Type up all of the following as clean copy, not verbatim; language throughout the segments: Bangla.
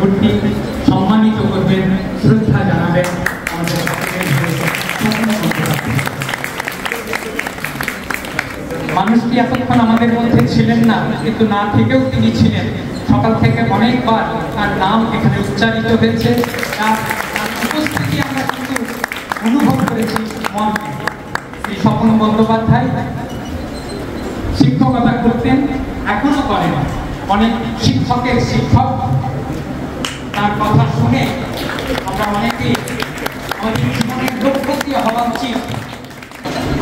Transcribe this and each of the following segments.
ঠাকুরটি সম্মানিত করবেন, শ্রদ্ধা জানাবেন আমাদের মানুষটি এতক্ষণ আমাদের মধ্যে ছিলেন না, কিন্তু না থেকেও তিনি ছিলেন। সকাল থেকে অনেকবার তার নাম এখানে উচ্চারিত হয়েছে, তার উপস্থিতি আমরা কিন্তু অনুভব করেছি মনে। শ্রী স্বপন বন্দ্যোপাধ্যায় শিক্ষকতা করতেন, এখনো করেন। অনেক শিক্ষকের শিক্ষক, তার কথা শুনে আমরা অনেকেই আমাদের জীবনের লক্ষ্য হওয়া উচিত।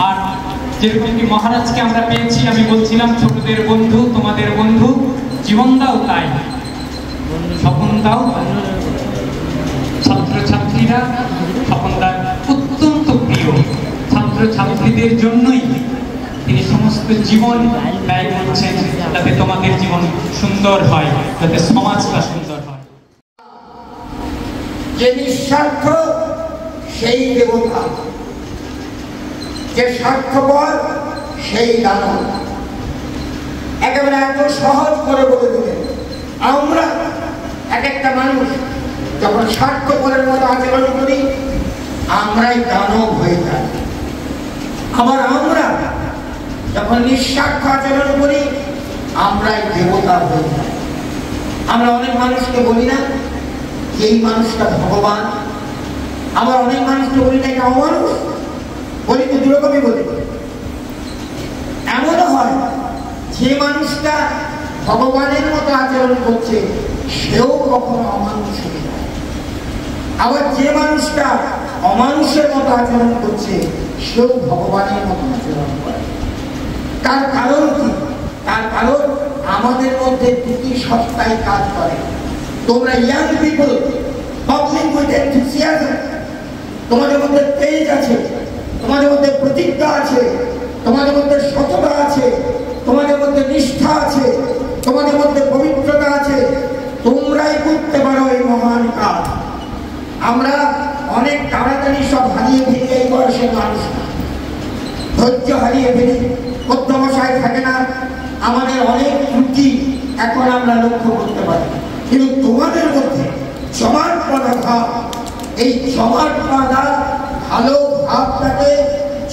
আর যেরকম কি মহারাজকে আমরা পেয়েছি, আমি বলছিলাম ছোটদের বন্ধু, তোমাদের বন্ধু, জীবন দাও তাই, স্বপন দাও। ছাত্রছাত্রীরা স্বপনদার অত্যন্ত প্রিয়, ছাত্রছাত্রীদের জন্যই তিনি সমস্ত জীবন ব্যয় করছেন, যাতে তোমাদের জীবন সুন্দর হয়, যাতে সমাজটা সুন্দর হয়। যে নিঃস্বার্থ সেই দেবতা, যে স্বার্থপর সেই দানব। একেবারে এত সহজ করে বলে দিলেন। আমরা এক একটা মানুষ যখন স্বার্থপরের মতো আচরণ করি, আমরাই দানব হয়ে যাই। আবার আমরা যখন নিঃস্বার্থ আচরণ করি, আমরাই দেবতা হয়ে যাই। আমরা অনেক মানুষকে বলি না যে এই মানুষটা ভগবান, আবার অনেক মানুষকে বলি না এটা অমানুষ, বলি তো দুরকমই বলি। এমনও হয় যে মানুষটা ভগবানের মতো আচরণ করছে সেও কখনো অমানুষ হয়ে যায়, আবার যে মানুষটা অমানুষের মতো আচরণ করছে সেও ভগবানের মতো আচরণ করে। তার কারণ কি? তার কারণ আমাদের মধ্যে দুটি সত্তাই কাজ করে। তোমরা young people, public with enthusiasm, তোমাদের মধ্যে তেজ আছে, তোমাদের মধ্যে প্রতিজ্ঞা আছে, তোমাদের মধ্যে সততা আছে, তোমাদের মধ্যে নিষ্ঠা আছে, তোমাদের মধ্যে পবিত্রতা আছে। তোমরাই করতে পারো এই মহান কাজ। আমরা অনেক তাড়াতাড়ি সব হারিয়ে ফেলি, এই বয়সের মানুষ ধৈর্য হারিয়ে ফেলি, অধ্যবসায় থাকে না, আমাদের অনেক ত্রুটি এখন আমরা লক্ষ্য করতে পারি। কিন্তু তোমাদের মধ্যে জমাটবাঁধা ভাব, এই জমাটবাঁধা ভালো ভাবটাকে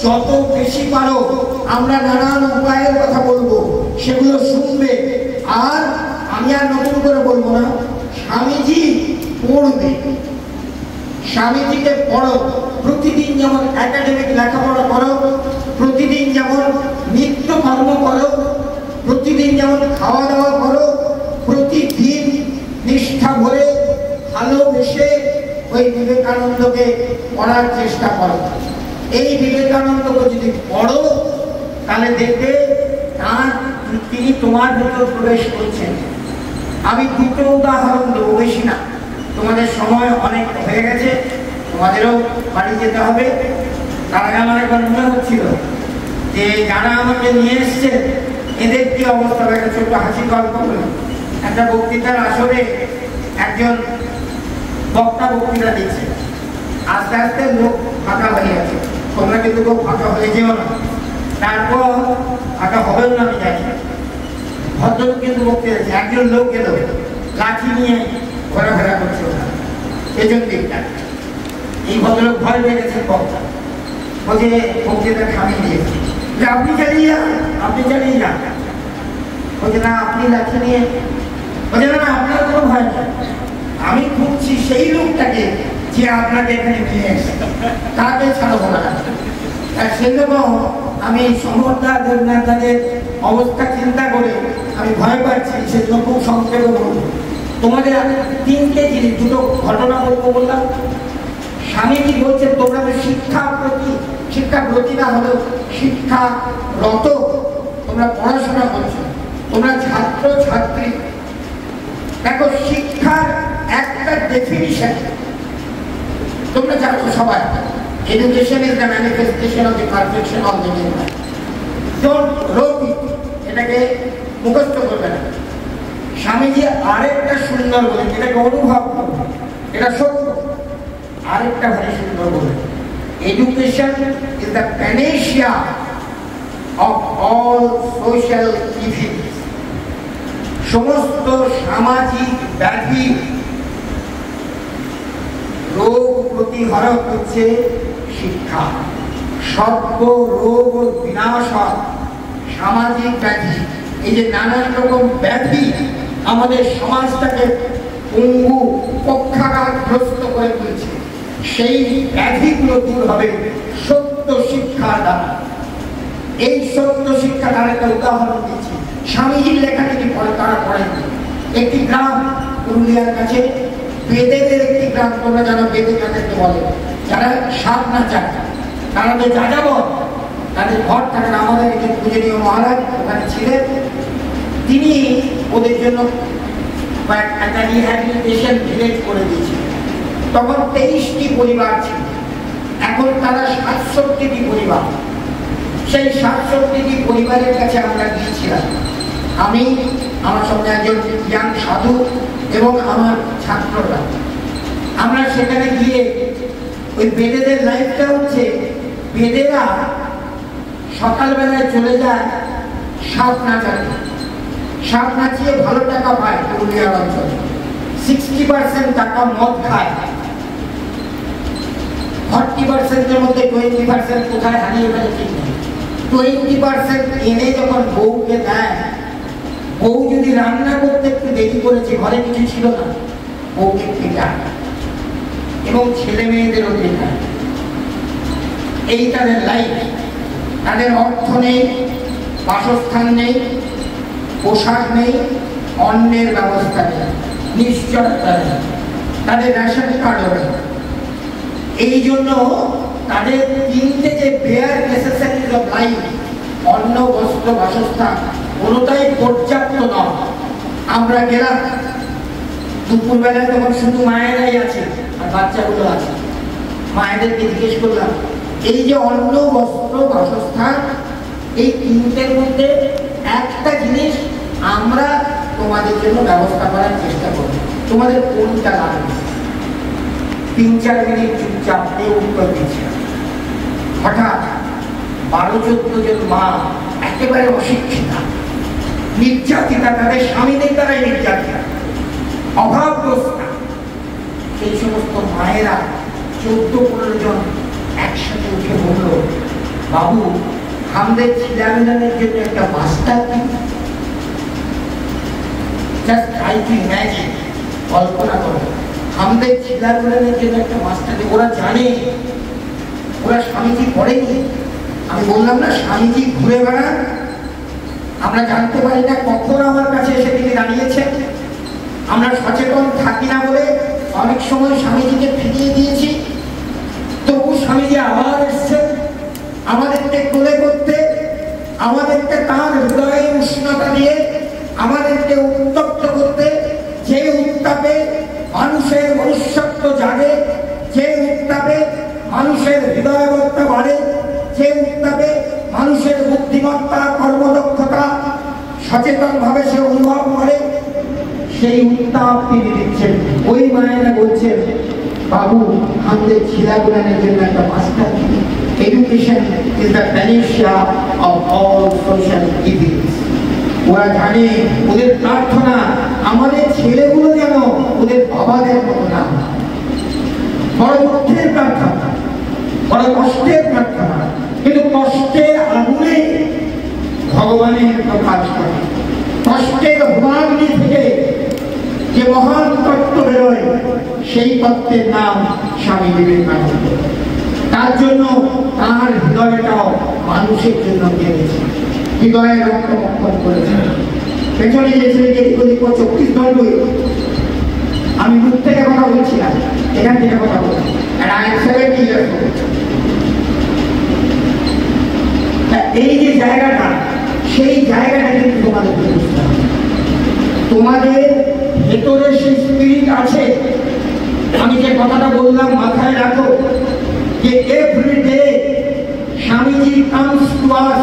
যত বেশি পারো, আমরা নানান উপায়ের কথা বলবো, সেগুলো শুনবে। আর আমি আর নতুন করে বলবো না, স্বামীজি পড়বে, স্বামীজিকে পড়ো। প্রতিদিন যেমন একাডেমিক লেখাপড়া করো, প্রতিদিন যেমন নিত্য কর্ম করো, প্রতিদিন যেমন খাওয়া দাওয়া করো, প্রতিদিন নিষ্ঠা ভরে ভালোবেসে ওই বিবেকানন্দকে পড়ার চেষ্টা করো। এই বিবেকানন্দকে যদি পড়ো, তাহলে দেখবে তিনি তোমার ভিতর প্রবেশ করছেন। আমি দুটো উদাহরণ দেবো, বেশি না, তোমাদের সময় অনেক হয়ে গেছে, তোমাদেরও বাড়ি যেতে হবে। তার আগে আমার একবার মনে হচ্ছিল যে যারা আমাকে নিয়ে এসছে এদের কি অবস্থা। একটা ছোট্ট হাসি গল্প হলো। একটা বক্তৃতার আসরে একজন বক্তা বক্তৃতা দিচ্ছে, আস্তে আস্তে লোক ফাঁকা হয়ে গেছে। তোমরা কিন্তু খুব ফাঁকা হয়ে যেও না, তারপর ফাঁকা হবেও না আমি জানি। ভদ্রলোক কিন্তু বক্তৃতা দিচ্ছে, একজন লোক এলো লাঠি নিয়ে ঘোরাফেরা করছে পেছন দিকটা। এই ভদ্রলোক ভয় পেয়ে গেছেন বক্তা, বলছে বক্তৃতা থামিয়ে দিয়েছে, যে আপনি চালিয়ে যান, আপনি চালিয়ে যান। বলছে না আপনি লাঠি নিয়ে, বলছে না আপনার কোনো ভয় নেই, আমি খুঁজছি সেই লোকটাকে যে আপনাকে এখানে নিয়ে এসে, তাকে ছাড়বো না। আর সেরকম আমি সমর্থা দেবনাথের অবস্থা চিন্তা করে আমি ভয় পাচ্ছি, সেজন্য খুব সংক্ষেপে বলবো। তোমাদের তিনটে জিনিস, দুটো ঘটনা বলবো বললাম। স্বামীজি বলছে তোমরা তো শিক্ষাপ্রতি না হলেও শিক্ষারত, তোমরা পড়াশোনা করছো, তোমরা ছাত্র ছাত্রী। দেখো শিক্ষার একটা ডেফিনিশন তোমরা জানো সবাই, education is the manifestation of the perfection of the human. Don't rote it, এটাকে মুখস্থ করবে না। স্বামীজি আরেকটা সুন্দর বলেন, এটাকে অনুভব করবে, এটা সত্য। আরেকটা ভারী সুন্দর বলেন, education is the panacea of all social evils. সমস্ত সামাজিক ব্যাধি প্রতিহরক হচ্ছে শিক্ষা। সর্ব রোগ ও বিনাশ, সামাজিক ব্যাধি, এই যে নানান রকম ব্যাধি আমাদের সমাজটাকে পঙ্গু পক্ষাঘাতগ্রস্ত করে তুলছে, সেই ব্যাধিগুলো দূর হবে সত্য শিক্ষার দ্বারা। এই সত্য শিক্ষা তার একটা উদাহরণ দিচ্ছি। স্বামীজির লেখা থেকে তারা পড়েন। একটি গ্রাম পুরুলিয়ার কাছে, বেদেদের একটি গ্রাম, তোমরা জানো বেদে কাদেরকে বলে, যারা সাপ না চায়, তারা তো যাযাবর, তাদের ঘর থাকেন। আমাদের একজন পূজনীয় মহারাজ ওখানে ছিলেন, তিনি ওদের জন্য একটা রিহ্যাবিলিটেশন ভিলেজ করে দিয়েছিলেন। তখন 23টি পরিবার ছিল, এখন তারা 67টি পরিবার। সেই 67টি পরিবারের কাছে আমরা গিয়েছিলাম, আমি, আমার সঙ্গে একজন ইয়াং সাধু এবং আমার ছাত্ররা। আমরা সেখানে গিয়ে ওই বেদেদের লাইফটা হচ্ছে, বেদেরা সকালবেলায় চলে যায় সাপ নাচাতে। সাপ নাচিয়ে ভালো টাকা পায় পুরুলিয়ার অঞ্চলে। 60% টাকা মদ খায়, 40%-এর মধ্যে 20% কোথায় হারিয়ে ফেলে ঠিক নেই। 20% এনে যখন বউকে দেয়, বউ যদি রান্না করতে একটু দেরি করেছে, ঘরে কিছু ছিল না, বউকে পেটায় এবং ছেলে মেয়েদেরও পেটায়। এই তাদের লাইফ। তাদের অর্থ নেই, বাসস্থান নেই, পোশাক নেই, অন্নের ব্যবস্থা নেই, নিশ্চয়তা নেই, তাদের রেশন কার্ডও নেই। এই জন্য তাদের তিনটে যে বেয়ার নেসেসারিজ অফ লাইফ, অন্ন, বস্ত্র, বাসস্থান, কোনোটাই পর্যাপ্ত নয়। আমরা গেলাম দুপুরবেলায়, তখন শুধু মায়েরাই আছে আর বাচ্চাগুলো আছে। মায়েদেরকে জিজ্ঞেস করলাম, এই যে অন্ন, বস্ত্র, বাসস্থান, এই তিনটের মধ্যে একটা জিনিস আমরা তোমাদের জন্য ব্যবস্থা করার চেষ্টা করব, তোমাদের কোনটা লাগবে? 3-4 মিনিট চুপচাপ এই উত্তর দিচ্ছে। হঠাৎ 12-14 জন মা, একেবারে অশিক্ষিতা, নির্যাতিতা, তাদের স্বামীদের দ্বারাই নির্যাতিতা, অভাবগ্রস্ত, সেই সমস্ত মায়েরা 14-15 জন একসাথে উঠে বলল, বাবু আমাদের ছেলেমেয়েদের জন্য একটা মাস্টার দিন। জাস্ট ট্রাই টু ইমাজিন, কল্পনা করো, আমাদের ছেলেমেয়েদের জন্য একটা মাস্টার দিন। ওরা জানে, ওরা স্বামীজি পড়েনি। আমি বললাম না, স্বামীজি ঘুরে বেড়ান, আমরা জানতে পারি না কখন আমার কাছে এসে তিনি দাঁড়িয়েছেন। আমরা সচেতন থাকি না বলে অনেক সময় স্বামীজিকে ফিরিয়ে দিয়েছি। তবু স্বামীজি আবার এসছেন আমাদেরকে কোলে করতে, আমাদেরকে তাঁর হৃদয়ের উষ্ণতা দিয়ে আমাদেরকে উত্তপ্ত করতে। যে উত্তাপে মানুষের মনুষ্যত্ব জাগে, যে উত্তাপে মানুষের হৃদয়বত্তা বাড়ে, যে উত্তাপে মানুষের বুদ্ধিমত্তা, কর্মদক্ষতা সচেতন ভাবে সে অনুভব করে, সেই উত্তাপ তিনি দিচ্ছেন। ওই মায়েরা বলছেন, বাবু আমাদের ছেলেগুলানের জন্য একটা মাস্টার দিন। Education is the প্যানিশিয়া of all social evils. ওরা জানে, ওদের প্রার্থনা আমাদের ছেলেগুলো যেন ওদের বাবাদের মতো না। বড় দুঃখের প্রার্থনা, বড় কষ্টের প্রার্থনা, কিন্তু কষ্টের আগুনে ভগবানের প্রকাশ করে। কষ্টের হোমাগ্নি থেকে যে মহান তত্ত্ব বেরোয়, সেই তত্ত্বের নাম স্বামী বিবেকানন্দ। তার জন্য তার হৃদয়টাও মানুষের জন্য কেঁদেছে, হৃদয়ে রক্তমক্ষণ করেছে। পেছনে যে ছেলেকে 36 আমি মুখ থেকে কথা বলছিলাম, এখান থেকে কথা বলছি। এই যে জায়গাটা, সেই জায়গাটা কিন্তু তোমাদের বুঝতে হবে। তোমাদের ভেতরে সেই স্পিরিট আছে। আমি যে কথাটা বললাম মাথায় রাখো, যে every day Swamiji comes to us.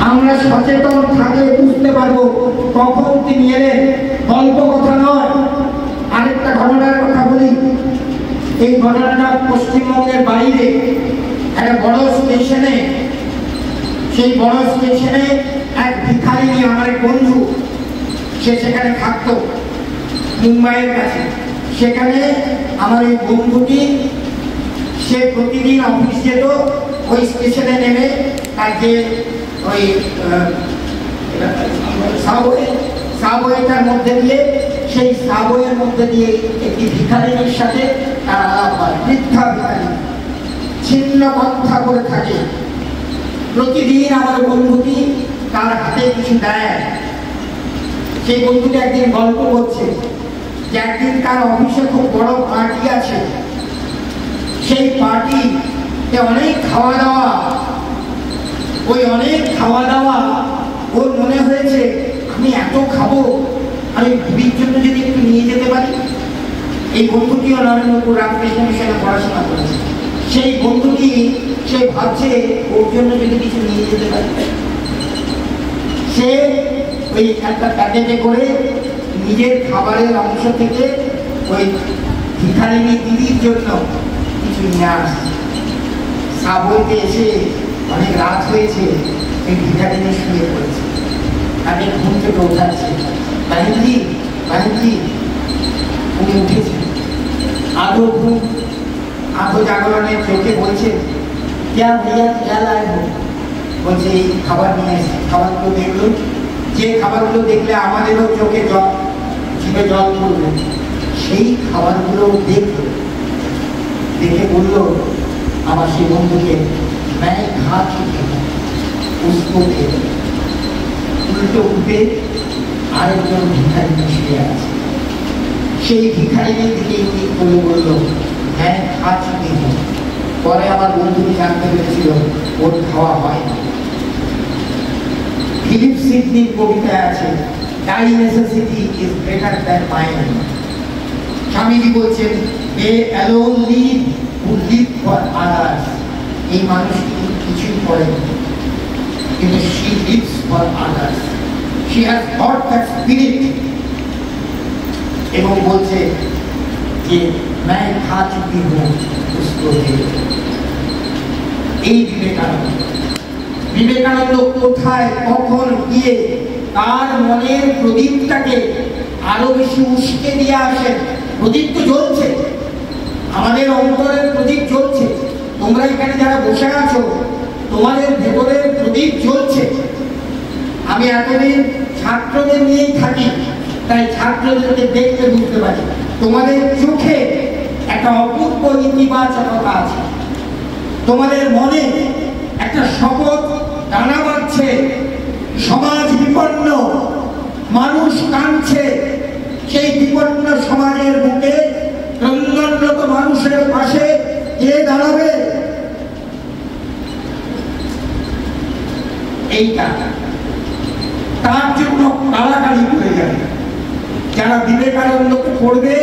আমরা সচেতন থাকলে বুঝতে পারবো কখন তিনি এলেন। গল্প কথা নয়। আরেকটা ঘটনার কথা বলি। এই ঘটনাটা পশ্চিমবঙ্গের বাইরে একটা বড় স্টেশনে, সেই বড় স্টেশনে এক ভিখারিনী, আমার এক বন্ধু, সে সেখানে থাকতো মুম্বাইয়ের কাছে। সেখানে আমার এই বন্ধুটি সে প্রতিদিন অফিস যেত, ওই স্টেশনে নেমে তার যে ওই সাবওয়েটার মধ্যে দিয়ে, সেই সাবওয়ের মধ্যে দিয়ে একটি ভিখারিনীর সাথে তার আলাপ হয়। বৃদ্ধা ভিখারি ছিন্ন কথা করে থাকে। প্রতিদিন আমার বন্ধুটি তার হাতে কিছু দেয়। সেই বন্ধুটি একদিন গল্প করছে যে একদিন তার অফিসে খুব বড় পার্টি আছে, সেই পার্টিতে অনেক খাওয়া দাওয়া, ওই অনেক খাওয়া দাওয়া ওর মনে হয়েছে আমি এত খাবো, আমি ভুড়ির জন্য যদি একটু নিয়ে যেতে পারি। এই বন্ধুটিও নরেন্দ্রপুর রামকৃষ্ণ মিশনে পড়াশোনা করেছে। সেই বন্ধুটি সে ভাবছে ওর জন্য যদি কিছু নিয়ে যেতে পারি। সে ওই একটা প্যাকেটে করে নিজের খাবারের অংশ থেকে ওই ভিখারিনী দিদির জন্য কিছু নিয়ে আসছে। সাবওয়েতে এসে অনেক রাত হয়েছে, এই ভিখারিনী শুয়ে পড়েছে, তাকে ঘুম থেকে ওঠাচ্ছে। বাহিনী বাহিনী উনি উঠেছে, আধো ঘুম আধো জাগরণের চোখে বলছে क्या भैया क्या लाए हो? বলছে এই খাবার নিয়ে এসে। খাবারগুলো দেখলো, যে খাবারগুলো দেখলে আমাদেরও চোখে জল, জিভে জল পড়বে, সেই খাবারগুলো দেখলো, দেখে বললো আমার সেই বন্ধুকে मैं खा चुकी हूँ, उसको दे। উল্টো উঠে আরেকজন ভিখারিনী শুয়ে আছে। সেই ভিখারিনীর দিকে ইঙ্গিত করে বলল मैं खा चुकी हूँ। পরে আমার বন্ধুটি জানতে পেরেছিল ওর খাওয়া হয়নি। ফিলিপ সিডনির কবিতায় আছে thy necessity is greater than mind. Swamiji বলছেন they alone live who live for others. এই মানুষটি কিছুই করেনি, কিন্তু she lives for others. She has got that spirit. এবং বলছে যে मैं खा चुकी हूँ उसको दे। এই বিবেকানন্দ কোথায় কখন গিয়ে তার মনের প্রদীপটাকে আরো বেশি উস্কে দিয়ে আসেন। প্রদীপ তো জ্বলছে, আমাদের অন্তরের প্রদীপ জ্বলছে। তোমরা এখানে যারা বসে আছো তোমাদের ভেতরের প্রদীপ জ্বলছে। আমি এতদিন ছাত্রদের নিয়েই থাকি, তাই ছাত্রদেরকে দেখতে বুঝতে পারি তোমাদের চোখে একটা অপূর্ব ইতিবাচকতা আছে, তোমাদের মনে একটা শপথ দানা বাঁধছে। সমাজ বিপন্ন, মানুষ কাঁদছে, সেই বিপন্ন সমাজের বুকে ক্রন্দনরত মানুষের পাশে কে দাঁড়াবে? এইটা তার জন্য কাড়াকাড়ি করে যাবে। যারা বিবেকানন্দকে পড়বে,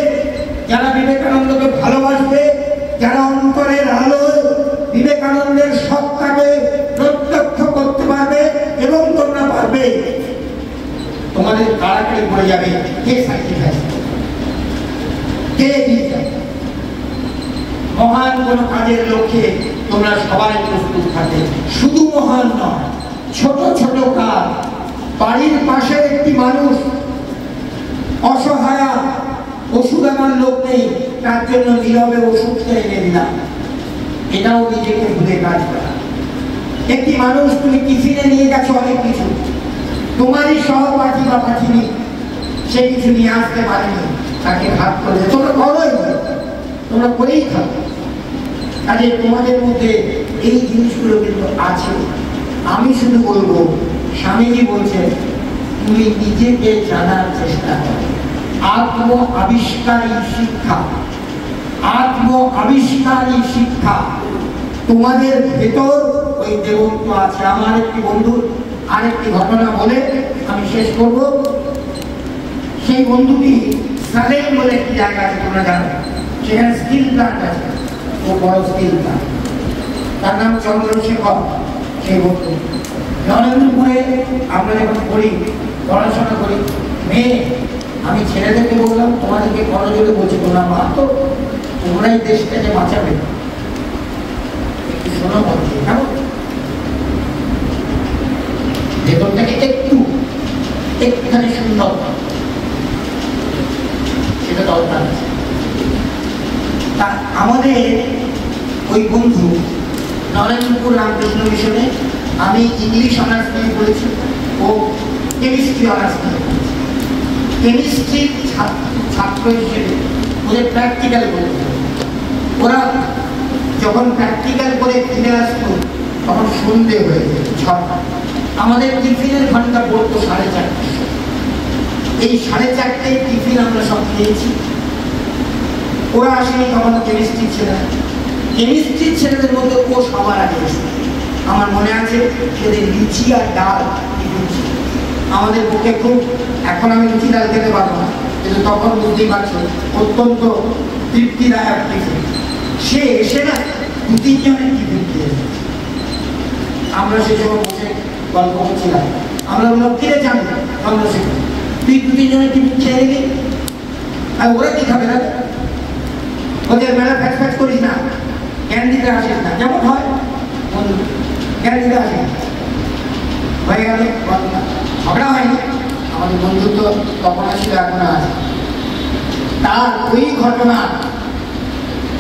যারা বিবেকানন্দকে ভালোবাসবে, যারা অন্তরের আলো বিবেকানন্দের সত্তাকে প্রত্যক্ষ করতে পারবে এবং তোমরা পারবে, তোমাদের কাড়াকাড়ি পড়ে যাবে কে স্যাক্রিফাইস করবে, কে দিয়ে যাবে। মহান কোন কাজের লক্ষ্যে তোমরা সবাই প্রস্তুত থাকবে। শুধু মহান নয়, ছোট ছোট কাজ। বাড়ির পাশে একটি মানুষ অসহায়, ওষুধ আনার লোক নেই, তার জন্য নীরবে ওষুধটা এনে দিলাম, এটাও নিজেকে ভুলে কাজ করা। একটি মানুষ তুমি টিফিনে নিয়ে গেছো অনেক কিছু, তোমারই সহপাঠী বা পাঠিনি সে কিছু নিয়ে আসতে পারেনি, তাকে হাত করে তোমরা করোই, তোমরা করেই থাকো। কাজে তোমাদের মধ্যে এই জিনিসগুলো কিন্তু আছে। আমি শুধু বলবো, স্বামীজি বলছেন তুমি নিজেকে জানার চেষ্টা করো। আত্ম আবিষ্কারী শিক্ষা, আত্ম আবিষ্কারী শিক্ষা তোমাদের ভেতর ওই দেবত্ব আছে। আমার একটি বন্ধুর আরেকটি ঘটনা বলে আমি শেষ করব। সেই বন্ধুটি সালেম বলে একটি জায়গা আছে, তোমরা জানো, সেখানে স্টিল প্লান্ট আছে, ও বড় স্টিল প্লান্ট। তার নাম চন্দ্রশেখর। সেই বন্ধু নরেন্দ্রপুরে আমরা যখন পড়ি, পড়াশোনা করি, মেয়ে আমি ছেলেদেরকে বললাম তোমাদেরকে করজোরে বলছি, তোমরা মা তো, তোমরাই দেশটাকে বাঁচাবে, একটু শোনো বলছি, কেমন ভেতর থেকে একটুখানি সুন্দর, সেটা দরকার আছে। আমাদের ওই বন্ধু নরেন্দ্রপুর রামকৃষ্ণ মিশনে, আমি ইংলিশ অনার্স নিয়ে পড়েছি, ও কেমিস্ট্রি অনার্স নিয়ে পড়েছি। কেমিস্ট্রির ছাত্র হিসেবে ওদের প্র্যাকটিক্যাল করতে, ওরা যখন প্র্যাকটিক্যাল করে ফিরে আসতো তখন সন্ধে হয়ে যেত 6টা। আমাদের টিফিনের ঘন্টা পড়তো 4:30। এই 4:30টায় টিফিন আমরা সব খেয়েছি। ওরা আসেনি তখন কেমিস্ট্রি ছেলেরা, কেমিস্ট্রির ছেলেদের মধ্যে ও সবার আগে এসে, আমার মনে আছে সেদিন লুচি আর ডাল টিফিন ছিল। আমাদের পক্ষে খুব, এখন আমি লুচি ডাল খেতে পারবো না, কিন্তু তখন বুঝতেই পারছো অত্যন্ত তৃপ্তিদায়ক টিফিন। সে এসে না 2-3 জনের টিফিন খেয়েছে। আমরা সে সময় বসে গল্প করছিলাম, আমরা বললাম কিরে জানি চন্দ্রশেখর, তুই 2-3 জনের টিফিন খেয়ে গেলি, আর ওরা কি খাবে না? ওদের বেলা ফ্যাচ ফ্যাচ করিস না, জ্ঞান দিতে আসিস না, যেমন হয় বন্ধু জ্ঞান দিতে আসিস হয়ে গেল। ঝগড়া হয়নি, আমাদের বন্ধুত্ব তখন ছিল এখন আছে। তার ওই ঘটনা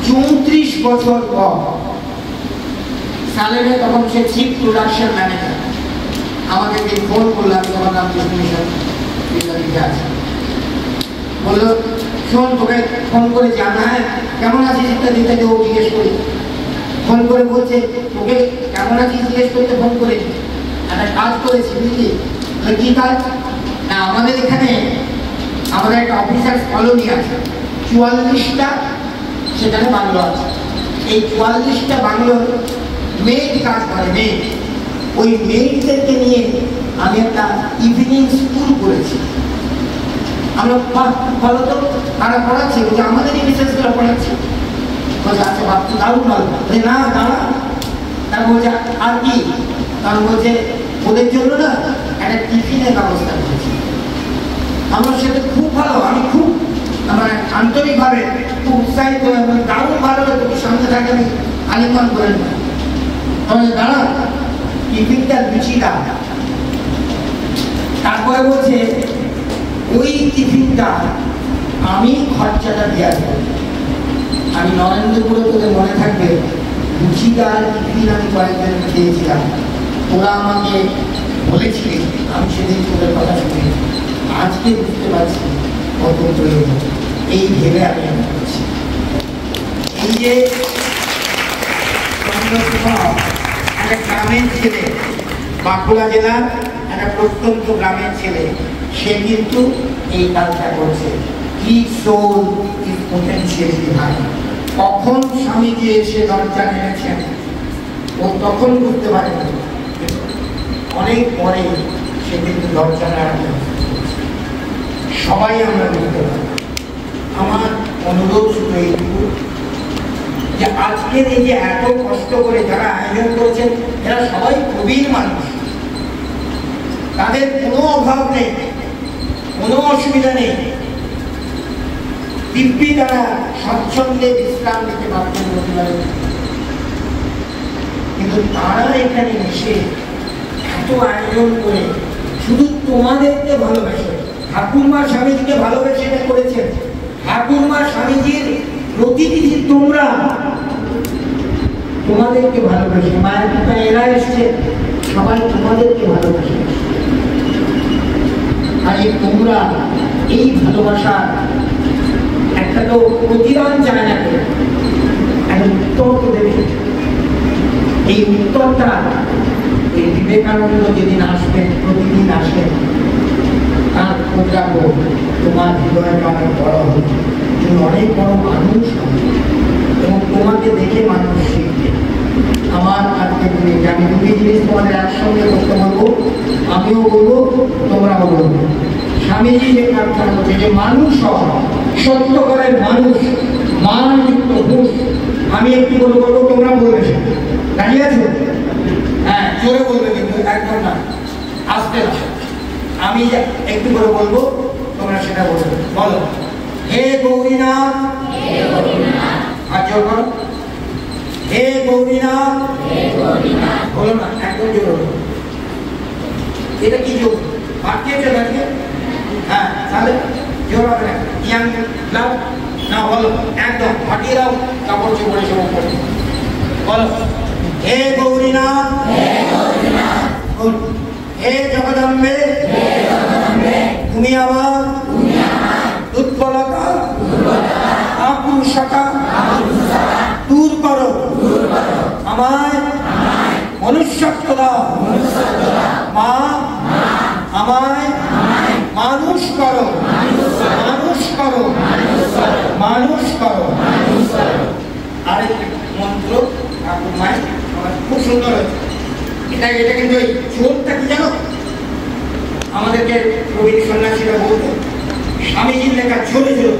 34 বছর পর সালেমে, তখন সে চিফ প্রোডাকশন ম্যানেজার, আমাদেরকে ফোন করলাম, তখন রামকৃষ্ণ মিশন আছে, বললো শোন তোকে ফোন করে জানা, কেমন আছিস ইত্যাদি ইত্যাদি। ও জিজ্ঞেস করি, ফোন করে বলছে তোকে কেমন আছিস জিজ্ঞেস করতে ফোন করে একটা কাজ করেছি বুঝলি। কি কাজ? না, আমাদের এখানে আমাদের একটা অফিসার্স কলোনি আছে, 44টা সেখানে বাংলো আছে। এই 44টা বাংলোর মেড কাজ করে, মেড। ওই মেডদেরকে নিয়ে আমি একটা ইভিনিং স্কুল করেছি। আমরা ভালো তো তারা পড়াচ্ছি, বলছে আমাদেরই বিশেষগুলো পড়াচ্ছি। বলছে আচ্ছা ভাবছি দারুণ ভালো। বলছে না দাঁড়া, তার বলছে আর কি? কারণ বলছে ওদের জন্য না একটা টিফিনের ব্যবস্থা করেছি। আমরা সেটা খুব ভালো, আমি খুব মানে আন্তরিকভাবে খুব উৎসাহিত, দারুণ ভালো, তোকে সামনে থাকে আমি আলিঙ্গন করে নেব। তাহলে দাঁড়া, টিফিনটা লুচি দাও। তারপরে বলছে ওই টিফিনটা আমি খরচাটা দেওয়া দেবো। আমি নরেন্দ্রপুরে, তোদের মনে থাকবে, লুচি ডাল টিফিন আমি কয়েকজন খেয়েছিলাম। তোরা আমাকে বলেছিলি, আমি সেদিন তোদের কথা শুনে আজকে বুঝতে পারছি কত প্রয়োজন। এই ভেবে আমি করছি, এই যে চন্দ্রশেখর একটা গ্রামের ছেলে, বাঁকুড়া জেলার একটা প্রত্যন্ত গ্রামের ছেলে, সে কিন্তু এই কাজটা করছে। His soul is potentially divine. কখন স্বামীজি এসে দরজা নেমেছেন ও তখন বুঝতে পারেনি, অনেক পরে সে কিন্তু দরজা নাড়াতে। সবাই আমরা বুঝতে পারি। আমার অনুরোধ শুধু এইটুকু যে আজকের এই যে এত কষ্ট করে যারা আয়োজন করেছেন, এরা সবাই প্রবীণ মানুষ, তাদের কোনো অভাব নেই, কোনো অসুবিধা নেই, দিব্যি তারা স্বচ্ছন্দে বিশ্রাম নিতে পারতেন প্রতিবারে। কিন্তু তারা এখানে এসে এত আয়োজন করে শুধু তোমাদেরকে ভালোবাসে, ঠাকুরমা স্বামীজিকে ভালোবেসে এটা করেছেন। ঠাকুরমা স্বামীজির প্রতিনিধি তোমরা, তোমাদেরকে ভালোবাসে, মায়ের পিতা এরা এসছে, সবাই তোমাদেরকে ভালোবাসে। আর এই তোমরা এই ভালোবাসা একটা তো প্রতিদান চায় না, একটা উত্তর তো দেবে। এই উত্তরটা এই বিবেকানন্দ যেদিন আসবেন, প্রতিদিন আসবেন, তার খোঁজ রাখবো, তোমার হৃদয়টা অনেক বড় হবে, তুমি অনেক বড় মানুষ হবে এবং তোমাকে দেখে মানুষ শিখবে। আমার আজকে আমি দুটি জিনিস তোমাদের একসঙ্গে করতে বলবো, আমিও বলবো তোমরাও বলবো। স্বামীজি যে প্রার্থনা করছে যে মানুষ হওয়া, সত্যকারের মানুষ, মানযুক্ত হুঁশ। আমি একটু বলবো, তোমরা বলবে, দাঁড়িয়ে আছো? হ্যাঁ, জোরে বলবে, কিন্তু একদম না, আসতে না। আমি একটু করে বলবো, তোমরা সেটা বলবে। বলো, হে গৌরীনাথ, আর জোর করো, হে গৌরীনাথ। বলো না, একদম জোর বলো। এটা কি জোর? পাঠিয়েছে দেখে? হ্যাঁ, তাহলে জোর হবে না। ইয়াং লাভ না বলো একদম ফাটিয়ে দাও কাপড় চোপড়ে সব উপরে বলো হে গৌরীনাথ হে জগদম্বে তুমি আমার দুর্বলতা আকুশতা দূর করো আমায় মনুষ্যত্ব দাও মা আমায় মানুষ করো মানুষ করো মানুষ করো। আরেকটি মন্ত্র ঠাকুর মায়ের খুব সুন্দর হয়েছে। এটা কিন্তু ওই চোরটা কি জানো, আমাদেরকে রবীন সন্ন্যাসীরা বলতো স্বামীজির লেখা ঝরে ঝরে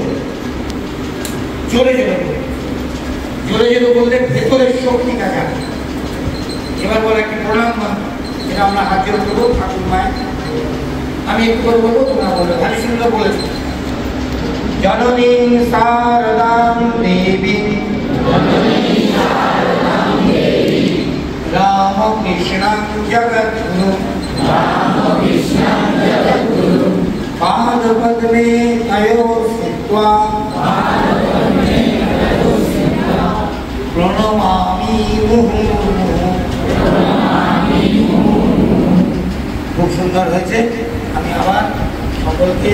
ঝরে ঝরে ঝরে ঝরে বলতে ভেতরের শক্তিটা জানে। এবার বলে একটি প্রণাম মন্ত্র, যেটা আমরা হাত জোড় করবো ঠাকুর মায়ের। আমি একটু করে বলবো, তোমরা বলবে। ভারী সুন্দর বলেছো। জননী শারদাং দেবী রাম কৃষ্ণ জগদ্গুরু পাদ পদ্মে তয়োর স্থিত্বা প্রণমামি মুহুর্মুহুঃ। খুব সুন্দর হয়েছে। আমি আবার সকলকে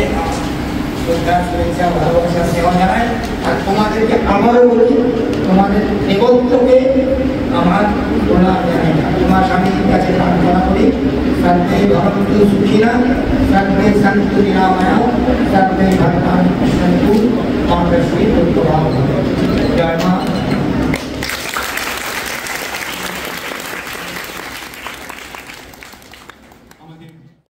শ্রদ্ধা শুভেচ্ছা ভালোবাসা সেবা জানাই। আর তোমাদেরকে আবারও বলি, তোমাদের দেবত্বকে আমার প্রণাম জানাই। তোমার স্বামীর কাছে প্রার্থনা করি, সর্বে ভবন্তু সুখিনা সর্বে সন্তু নিরাময়া সর্বে ভদ্রাণি পশ্যন্তু মা লক্ষ্মী জয় মা।